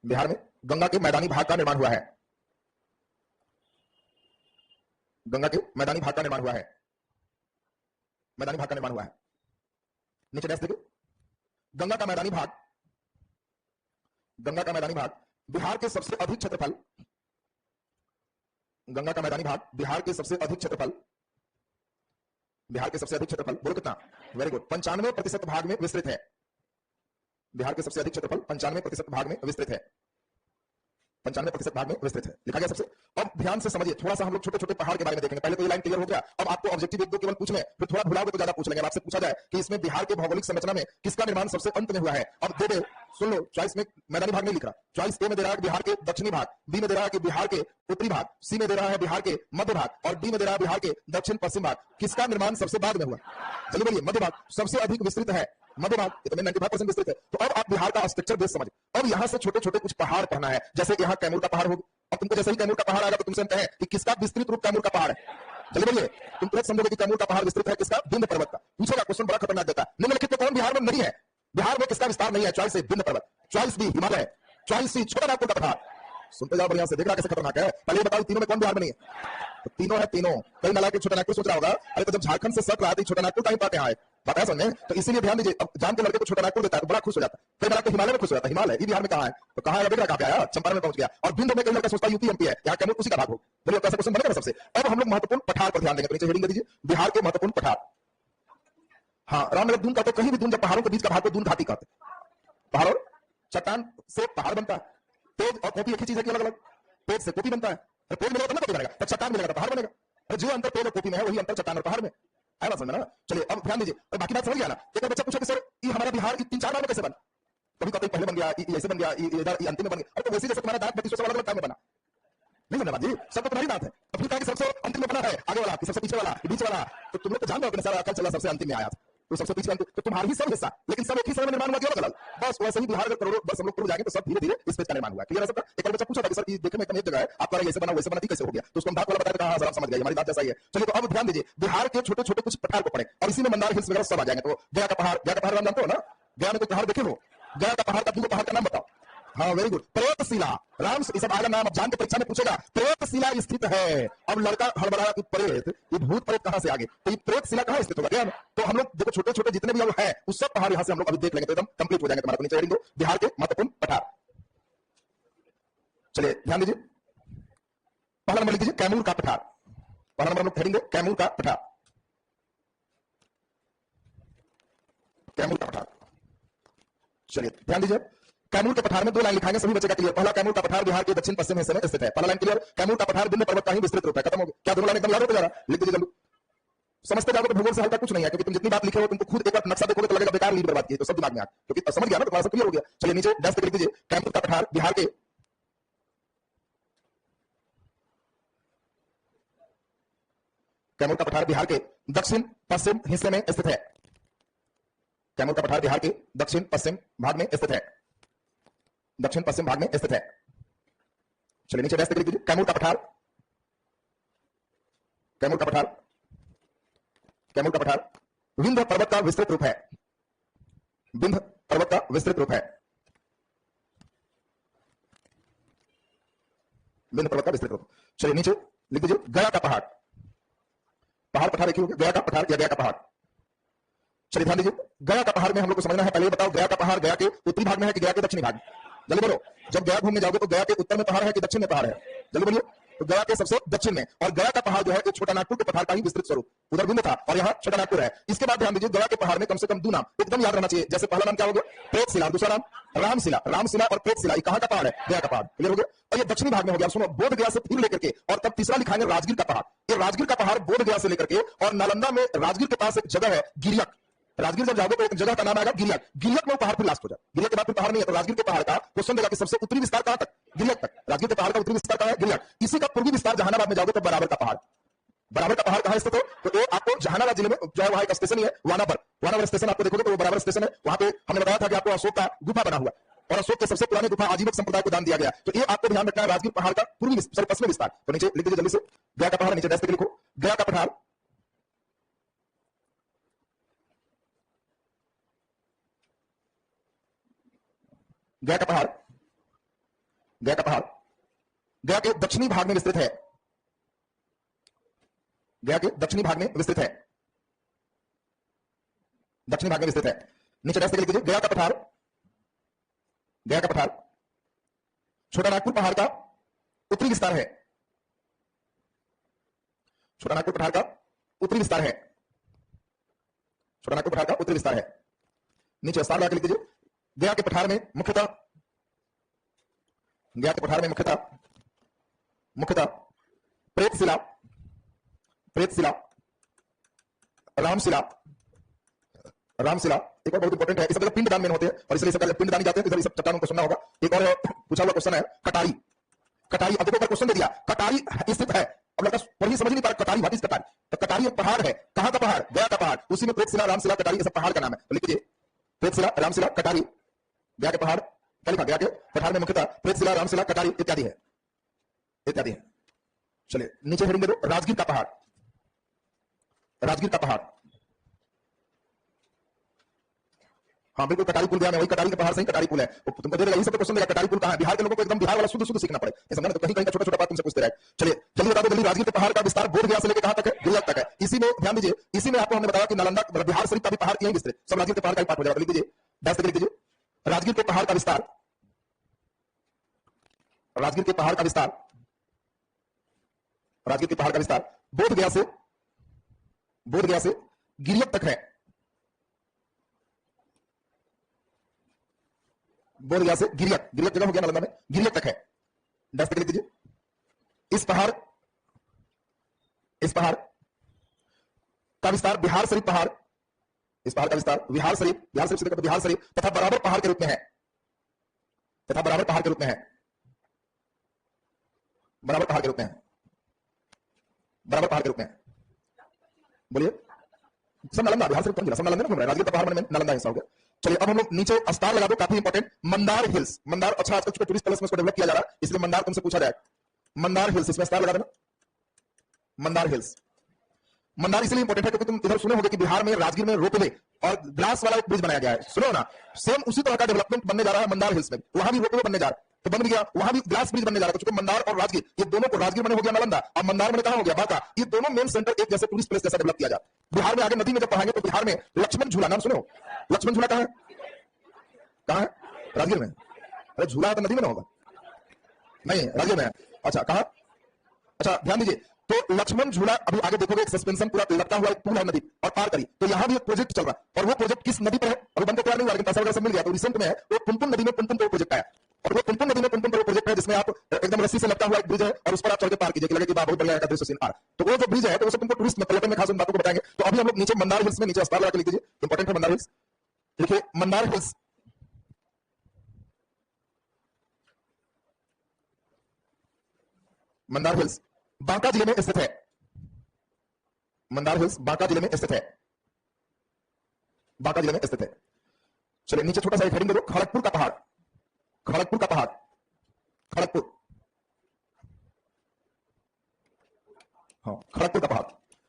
Speaker 1: बिहार में गंगा के मैदानी भाग का निर्माण हुआ है। गंगा के मैदानी भाग का निर्माण हुआ है। मैदानी भाग का निर्माण हुआ है। नीचे डैश देखिए, गंगा का मैदानी भाग, गंगा का मैदानी भाग बिहार के सबसे अधिक क्षेत्रफल, गंगा का मैदानी भाग बिहार के सबसे अधिक क्षेत्रफल, बिहार के सबसे अधिक क्षेत्रफल, बोलो कितना? वेरी गुड, 95% भाग में विस्तृत है। बिहार के सबसे अधिक क्षेत्रफल 95% भाग में विस्तृत है। 95% भाग में विस्तृत है, लिखा गया सबसे। अब ध्यान से समझिए, थोड़ा सा हम लोग छोटे छोटे पहाड़ के बारे में देखेंगे। पहले तो ये लाइन क्लियर हो गया। अब आपको ऑब्जेक्टिव एक दो केवल पूछने, फिर थोड़ा भुलाओगे तो ज्यादा पूछ लेंगे। आपसे पूछा जाए कि इसमें बिहार के भौगोलिक संरचना में किसका निर्माण सबसे अंत में हुआ है। अब दे दे, सुन लो, चॉइस में मैदानी भाग नहीं लिख रहा। चॉइस ए में दे रहा है बिहार के दक्षिणी भाग, बी में दे रहा है कि बिहार के उत्तरी भाग, सी में दे रहा है बिहार के मध्य भाग, और डी में दे रहा है बिहार के दक्षिण पश्चिम भाग। किसका निर्माण सबसे बाद में हुआ? चलिए बोलिए, मध्य भाग सबसे अधिक विस्तृत है। मध्य भाग इतने 95% विस्तृत है। तो अब आप बिहार का स्ट्रक्चर बेस समझ। अब यहां से छोटे छोटे कुछ पहाड़ पढ़ना है, जैसे यहाँ कैमूर का पहाड़ होगा। अब तुमको जैसे ही कैमूर का पहाड़ आएगा तो तुमसे कहें कि किसका विस्तृत रूप कैमूर का पहाड़ है। चलिए बोलिए, तुम तुरंत समझोगे कि कैमूर का पहाड़ विस्तृत है किसका? विंध्य पर्वत का। पूछेगा क्वेश्चन, बड़ा खतरनाक देता है। निम्नलिखित में कौन बिहार में नहीं है? बिहार में किसका विस्तार नहीं है? चॉइस ए विंध्य पर्वत, चॉइस बी हिमालय, चॉइस सी छोटा नागपुर का पहाड़। सुनते जाओ बढ़िया से, देख रहा कैसे खतरनाक है। पहले बताओ तीनों में कौन बिहार में नहीं है? तो तीनों है, तीनों। कई नाला के छोटा नागपुर सोच रहा होगा, अरे तो जब झारखंड से सट रहा था छोटा नागपुर का ही बात यहाँ है, पता है समझे? तो इसीलिए ध्यान दीजिए। अब जान के लड़के को छोटा नागपुर देता है तो बड़ा खुश हो जाता है, फिर लड़का हिमालय में खुश हो जाता है। हिमालय ये बिहार में कहाँ है? तो कहाँ है? देख रहा कहाँ पे आया? चंपारण में पहुंच गया। और बिंदु में कई लड़का सोचता है यूपी एमपी है, यहाँ कैमूर उसी का भाग हो। बोलिए कैसा क्वेश्चन बनेगा सबसे। अब हम लोग महत्वपूर्ण पठार पर ध्यान देंगे। तो नीचे हेडिंग दे दीजिए, बिहार के महत्वपूर्ण पठार। हाँ, रामनगर दून कहते, कहीं भी दून, जब पहाड़ों के बीच का भाग को दून घाटी कहते। पहाड़ और चट्टान से पहाड़ बनता है। पेज और कॉपी एक ही चीज है कि अलग अलग? पेज से कॉपी बनता है, पेज मिलेगा तो कॉपी बनेगा, तो चट्टान मिलेगा तो पहाड़ बनेगा। जो अंतर पेज और कॉपी में है वही अंतर चट्टान और पहाड़ में है ना, समझ ना? चलिए अब ध्यान दीजिए, और बाकी बात समझ गया ना? एक बच्चा पूछा कि सर ये हमारा बिहार 3-4 बार में कैसे बना? कभी कभी पहले बन गया, ऐसे बन गया, इधर अंतिम में बन गया। तो वैसे जैसे तुम्हारा दांत 32 अलग अलग टाइम में बना, नहीं समझना जी, सब तो तुम्हारी दांत है। तो फिर कहा कि सबसे अंतिम में बना है आगे वाला कि सबसे पीछे वाला, बीच वाला? तो तुम लोग तो जान रहे हो सर, कल चला सबसे अंतिम में आया तो सबसे पीछे, तो तुम्हारी ही सब हिस्सा, लेकिन सब एक ही समय में निर्माण हुआ अलग अलग। बस वैसे ही बिहार अगर करोड़ों बस हम लोग जाएंगे तो सब धीरे धीरे इस पेज का निर्माण हुआ। क्लियर है सबका? एक और बच्चा पूछा था कि सर देखे में एक जगह है आपका ऐसे बना वैसे बना, कैसे हो गया? तो उसको हम दांत वाला बताया था। हाँ सर समझ गए, हमारी दांत जैसा ही है। चलिए तो अब ध्यान दीजिए, बिहार के छोटे छोटे कुछ पठार को पढ़े और इसी में मंदार हिल्स वगैरह सब आ जाएंगे। तो गया का पहाड़, गया का पहाड़ नाम जानते हो ना? गया में कोई पहाड़ देखे हो? गया का पहाड़ का दूसरे पहाड़ का नाम बताओ। हाँ वेरी गुड, प्रेतशिला। राम ये सब आएगा नाम, अब जान के परीक्षा में पूछेगा। प्रेतशिला स्थित है। अब लड़का हड़बड़ाया कि प्रेत, ये भूत प्रेत कहां से आगे? तो ये प्रेतशिला कहां स्थित होगा? तो हम लोग देखो छोटे छोटे जितने भी अब है उस सब पहाड़ यहां से हम लोग अभी देख लेंगे तो एकदम कंप्लीट हो जाएंगे तुम्हारा। नीचे हेडिंग दो, बिहार के महत्वपूर्ण पठार। चलिए ध्यान दीजिए, पहला नंबर लिख दीजिए कैमूर का पठार। पहला नंबर हम लोग हेडिंग दे कैमूर का पठार, कैमूर का पठार। चलिए ध्यान दीजिए, कैमूर के पठार में 2 लाइन लिखाएंगे, सभी बच्चे का क्लियर। पहला, कैमूर का पठार बिहार के दक्षिण पश्चिम हिस्से में स्थित है। पहला लाइन क्लियर, कैमूर का पठार विंध्य पर्वत का ही विस्तृत रूप है। खत्म हो गया। क्या दोनों लाइन एकदम याद होते जा रहा? लिख दीजिए जल्दी। समझते जाओगे तो भूगोल से हल्का कुछ नहीं है, क्योंकि तुम जितनी बात लिखे हो तुमको खुद एक बार नक्शा देखोगे तो लगेगा बेकार लीड बर्बाद की, तो सब दिमाग में आ, क्योंकि समझ गया ना, तुम्हारा सब क्लियर हो गया। चलिए नीचे डैश पे लिख दीजिए, कैमूर का पठार बिहार के कैमूर का पठार बिहार के दक्षिण पश्चिम हिस्से में स्थित है। कैमूर का पठार बिहार के दक्षिण पश्चिम भाग में स्थित है। दक्षिण पश्चिम भाग में स्थित है। चलिए नीचे डैश पे लिख दीजिए, कैमूर का पठार, कैमूर का पठार, कैमूर का पठार विंध्य पर्वत का विस्तृत रूप है। विंध्य पर्वत का विस्तृत रूप है। विंध्य पर्वत का विस्तृत रूप। चलिए नीचे लिख दीजिए, गया का पहाड़। पहाड़ पठार देखिए, गया का पठार या गया का पहाड़। चलिए ध्यान दीजिए, गया का पहाड़ में हम लोग को समझना है। पहले बताओ, गया का पहाड़ गया के उत्तरी भाग में है कि गया के दक्षिणी भाग? जल्दी बोलो। जब गया घूमने जाओगे तो गया के उत्तर में पहाड़ है कि दक्षिण में पहाड़ है? जल्दी बोलिए। तो गया के सबसे दक्षिण में, और गया का पहाड़ जो है छोटा नागपुर के पहाड़ का ही विस्तृत स्वरूप। उधर विंध्य था और यहाँ छोटा नागपुर है। इसके बाद ध्यान दीजिए, गया के पहाड़ में कम से कम 2 नाम एकदम याद रहना चाहिए। जैसे पहला नाम क्या हो गया? प्रेतशिला, दूसरा नाम रामशिला। रामशिला और प्रेतशिला ये कहां का पहाड़ है? गया का पहाड़। क्लियर हो गया? और ये दक्षिणी भाग में हो गया। सुनो, बोध गया से फिर लेकर के, और तब तीसरा लिखाएंगे राजगीर का पहाड़। ये राजगीर का पहाड़ बोध गया से लेकर के, और नालंदा में राजगीर के पास एक जगह है गिरियक। राजगीर जब जाओगे तो एक जगह का नाम आएगा गिरियक। गिरियक में पहाड़ फिर लास्ट हो जाए। गिरियक के बाद फिर पहाड़ नहीं है, तो राजगीर के पहाड़ का क्वेश्चन देगा कि सबसे उत्तरी विस्तार कहां तक? गिरियक तक। राजगीर के पहाड़ का उत्तरी विस्तार कहां है? गिरियक। इसी का पूर्वी विस्तार जहानाबाद में जाओगे तो बराबर का पहाड़। बराबर का पहाड़ कहां स्थित है? तो आपको जहानाबाद जिले में जो है वहां एक स्टेशन ही है वानापर। वानापर स्टेशन आपको देखोगे तो वो बराबर स्टेशन है। वहां पे हमने बताया था कि आपको अशोक का गुफा बना हुआ, और अशोक के सबसे पुराने गुफा आजीवक संप्रदाय को दान दिया गया। तो ये आपको ध्यान रखना है, राजगीर पहाड़ का पश्चिमी विस्तार। तो नीचे लिख दीजिए जल्दी से, गया का पहाड़, नीचे डैश करके लिखो गया का पठार, गया का पहाड़, गया का पहाड़ गया के दक्षिणी भाग में विस्तृत है, गया के दक्षिणी भाग में विस्तृत है, दक्षिणी भाग में विस्तृत है। नीचे डैश करके लिख दीजिए गया का पठार, गया का पठार छोटा नागपुर पहाड़ का उत्तरी विस्तार है, छोटा नागपुर पठार का उत्तरी विस्तार है, छोटा नागपुर पठार का उत्तरी विस्तार है। नीचे विस्तार लगा के लिख दीजिए गया के पठार में मुख्यतः, गया के पठार में मुख्यतः प्रेतशिला, प्रेतशिला, रामशिला, रामशिला एक और बहुत इंपॉर्टेंट है, इस सब पिंडदान में होते हैं और इसलिए सब पिंडदानी जाते हैं, तो सब चट्टानों को सुनना होगा। एक और पूछा हुआ क्वेश्चन है कटारी, कटारी अब देखो क्वेश्चन दे दिया कटारी स्थित है, अब लगता है समझ नहीं पा रहा कटारी, व्हाट इज कटारी। तो कटारी एक पहाड़ है, कहां का पहाड़, गया का पहाड़, उसी में प्रेतशिला, रामशिला, कटारी ये सब पहाड़ का नाम है। तो लिख लीजिए प्रेतशिला, रामशिला, कटारी, गया के पहाड़, क्या लिखा, गया के पहाड़ में मुख्यतः प्रेतशिला, रामशिला, कटारी इत्यादि है, इत्यादि है। चलिए नीचे हेडिंग दे दो राजगीर का पहाड़, राजगीर का पहाड़, हाँ बिल्कुल कटारी पुल गया, मैं वही कटारी के पहाड़ से ही कटारी पुल है। तो तुमको दे देगा, ये सब क्वेश्चन देगा कटारी पुल कहां है, बिहार के लोगों को एकदम बिहार वाला शुद्ध शुद्ध सीखना पड़े, ये समझना, तो कहीं कहीं का छोटा छोटा बात तुमसे पूछते रहे। चलिए जल्दी बता दो जल्दी, राजगीर के पहाड़ का विस्तार बोध गया से लेकर कहां तक है, गिरिया तक है। इसी में ध्यान दीजिए, इसी में आपको हमने बताया कि नालंदा बिहार शरीफ का भी पहाड़ यहीं विस्तृत, सब राजगीर के पहाड़ का ही पार्ट हो जाएगा। लिख दीजिए डैश करके लिख दीजिए राजगीर के पहाड़ का विस्तार, राजगीर के पहाड़ का विस्तार, राजगीर के पहाड़ का विस्तार बोध गया से, बोध गया से गिरियक तक है, बोध गया से गिरियक, गिरियक जगह हो गया नालंदा में, गिरियक तक है। डैश करके लिख दीजिए इस पहाड़, इस पहाड़ का विस्तार बिहार शरीफ पहाड़, इस पहाड़ का विस्तार बिहार शरीफ, बिहार शरीफ से बिहार शरीफ तथा बराबर पहाड़ के रूप में है, तथा बराबर पहाड़ के रूप में है, बराबर पहाड़ के रूप में है, बराबर पहाड़ के रूप में है। बोलिए सब नालंदा, बिहार शरीफ कौन जिला, सब नालंदा ना घूम रहा है, राजगीर का पहाड़ में नालंदा हिस्सा हो गया। चलिए अब हम लोग नीचे अस्तार लगा दो, काफी इंपॉर्टेंट मंदार हिल्स, मंदार, अच्छा आजकल चूंकि टूरिस्ट प्लेस में इसको डेवलप किया जा रहा है इसलिए मंदार तुमसे पूछा जाए, मंदार हिल्स, इसमें अस्तार लगा देना, मंदार हिल्स। मंदार इसलिए इंपॉर्टेंट है क्योंकि तुम इधर सुने होंगे कि बिहार में राजगीर में रोपवे और ग्लास वाला एक ब्रिज बनाया गया है, सुनो ना, सेम उसी तरह का डेवलपमेंट बनने जा रहा है मंदार हिल्स में, वहां भी रोपवे बनने जा रहा है, तो बन गया, वहां भी ग्लास ब्रिज बनने जा रहा है। तो मंदार और राजगीर ये दोनों को, राजगीर बने हो गया नालंदा और मंदार बने कहां हो गया बांका, ये दोनों मेन सेंटर एक जैसे टूरिस्ट प्लेस जैसा डेवलप किया जाए। बिहार में आगे नदी में जब पढ़ाएंगे तो बिहार में लक्ष्मण झूला, नाम सुने हो, लक्ष्मण झूला कहां है, कहां है, राजगीर में, अरे झूला तो नदी में ना होगा, नहीं राजगीर में है, अच्छा कहां, अच्छा ध्यान दीजिए, तो लक्ष्मण झूला अभी आगे देखोगे एक सस्पेंशन पूरा लगता हुआ एक पुल है नदी और पार करी, तो यहां भी एक प्रोजेक्ट चल रहा है और वो प्रोजेक्ट किस नदी पर है अभी बनकर तैयार नहीं हुआ, लेकिन पैसा वगैरह सब मिल गया, तो रिसेंट में है वो पुनपुन नदी में पुनपुन पर प्रोजेक्ट आया और वो पुनपुन नदी में पुनपुन पर प्रोजेक्ट है जिसमें आप एकदम रस्सी से लगता हुआ एक ब्रिज है और उस पर आप चढ़ के पार कीजिए कि लगे कि बहुत बढ़िया दृश्य सीन आ रहा है। तो वो जो ब्रिज है तो वो सब तुमको टूरिस्ट में पर्यटन में खास उन बातों को बताएंगे। तो अभी हम लोग नीचे मंदार हिल्स में, नीचे अस्तार लगा के लिख दीजिए, इंपॉर्टेंट है मंदार हिल्स, लिखिए मंदार हिल्स, मंदार हिल्स बांका जिले में स्थित है, मंदार हिल्स बांका जिले में स्थित है, बांका जिले में स्थित है। चलिए नीचे छोटा सा एक हेडिंग दे दो खड़गपुर का पहाड़, खड़गपुर का पहाड़, खड़गपुर, हाँ खड़गपुर का पहाड़,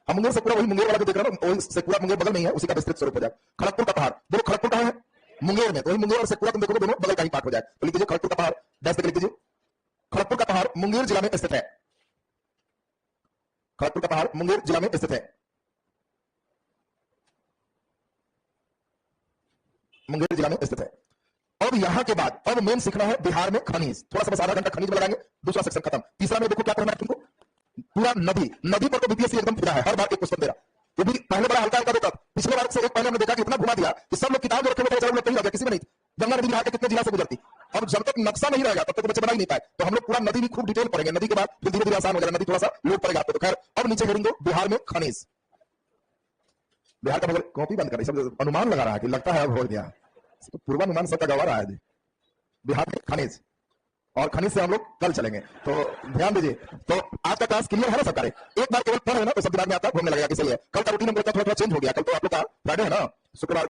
Speaker 1: हम मुंगेर से पूरा वही मुंगेर वाला जो देख रहे हैं ना, वही से पूरा मुंगेर बगल में ही है, उसी का विस्तृत स्वरूप हो जाए खड़गपुर का पहाड़। देखो खड़गपुर कहां है, मुंगेर में, तो वही मुंगेर और शेखपुरा तुम देखोगे दोनों बगल का ही पार्ट हो जाए। तो लिख दीजिए खड़गपुर का पहाड़, डैश करके लिख दीजिए खड़गपुर का पहाड़ मुंगेर जिला में स्थित है, खड़गपुर का पहाड़ मुंगेर जिला में स्थित है, मुंगेर जिला में स्थित है। अब यहां के बाद अब मेन सीखना है बिहार में खनिज, थोड़ा सा बस आधा घंटा खनिज में लगाएंगे, दूसरा सेक्शन खत्म। तीसरा में देखो क्या करना है तुमको, पूरा नदी, नदी पर तो बीपीएससी एकदम फिदा है, हर बार एक क्वेश्चन दे रहा, वो भी पहले बड़ा हल्का हल्का देता, पिछले बार से एक पहले हमने देखा कि इतना घुमा दिया कि सब लोग किताब जो रखे हुए थे लग गया, किसी में नहीं, गंगा नदी बिहार के कितने जिला से गुजरती, अब जब तक नक्शा नहीं रहेगा तब तक बच्चे बना ही नहीं पाए। तो हम लोग पूरा नदी भी खूब डिटेल पढ़ेंगे, नदी के बाद फिर धीरे धीरे आसान हो जाएगा, नदी थोड़ा सा लोड पड़ेगा आपको। तो खैर अब नीचे हेडिंग बिहार में खनिज, बिहार का मगर कॉपी बंद कर, सब अनुमान लगा रहा है कि लगता है अब हो गया, तो पूर्वानुमान सबका गवा रहा है बिहार में खनिज, और खनिज से हम लोग कल चलेंगे, तो ध्यान दीजिए। तो आज का क्लास क्लियर है ना सबका, एक बार केवल पढ़े ना तो सब दिमाग में आता है, घूमने लगेगा कि सही है। कल का रूटीन हम लोग थोड़ा थोड़ा चेंज हो गया, कल तो आप लोग का फ्राइडे है ना, शुक्रवार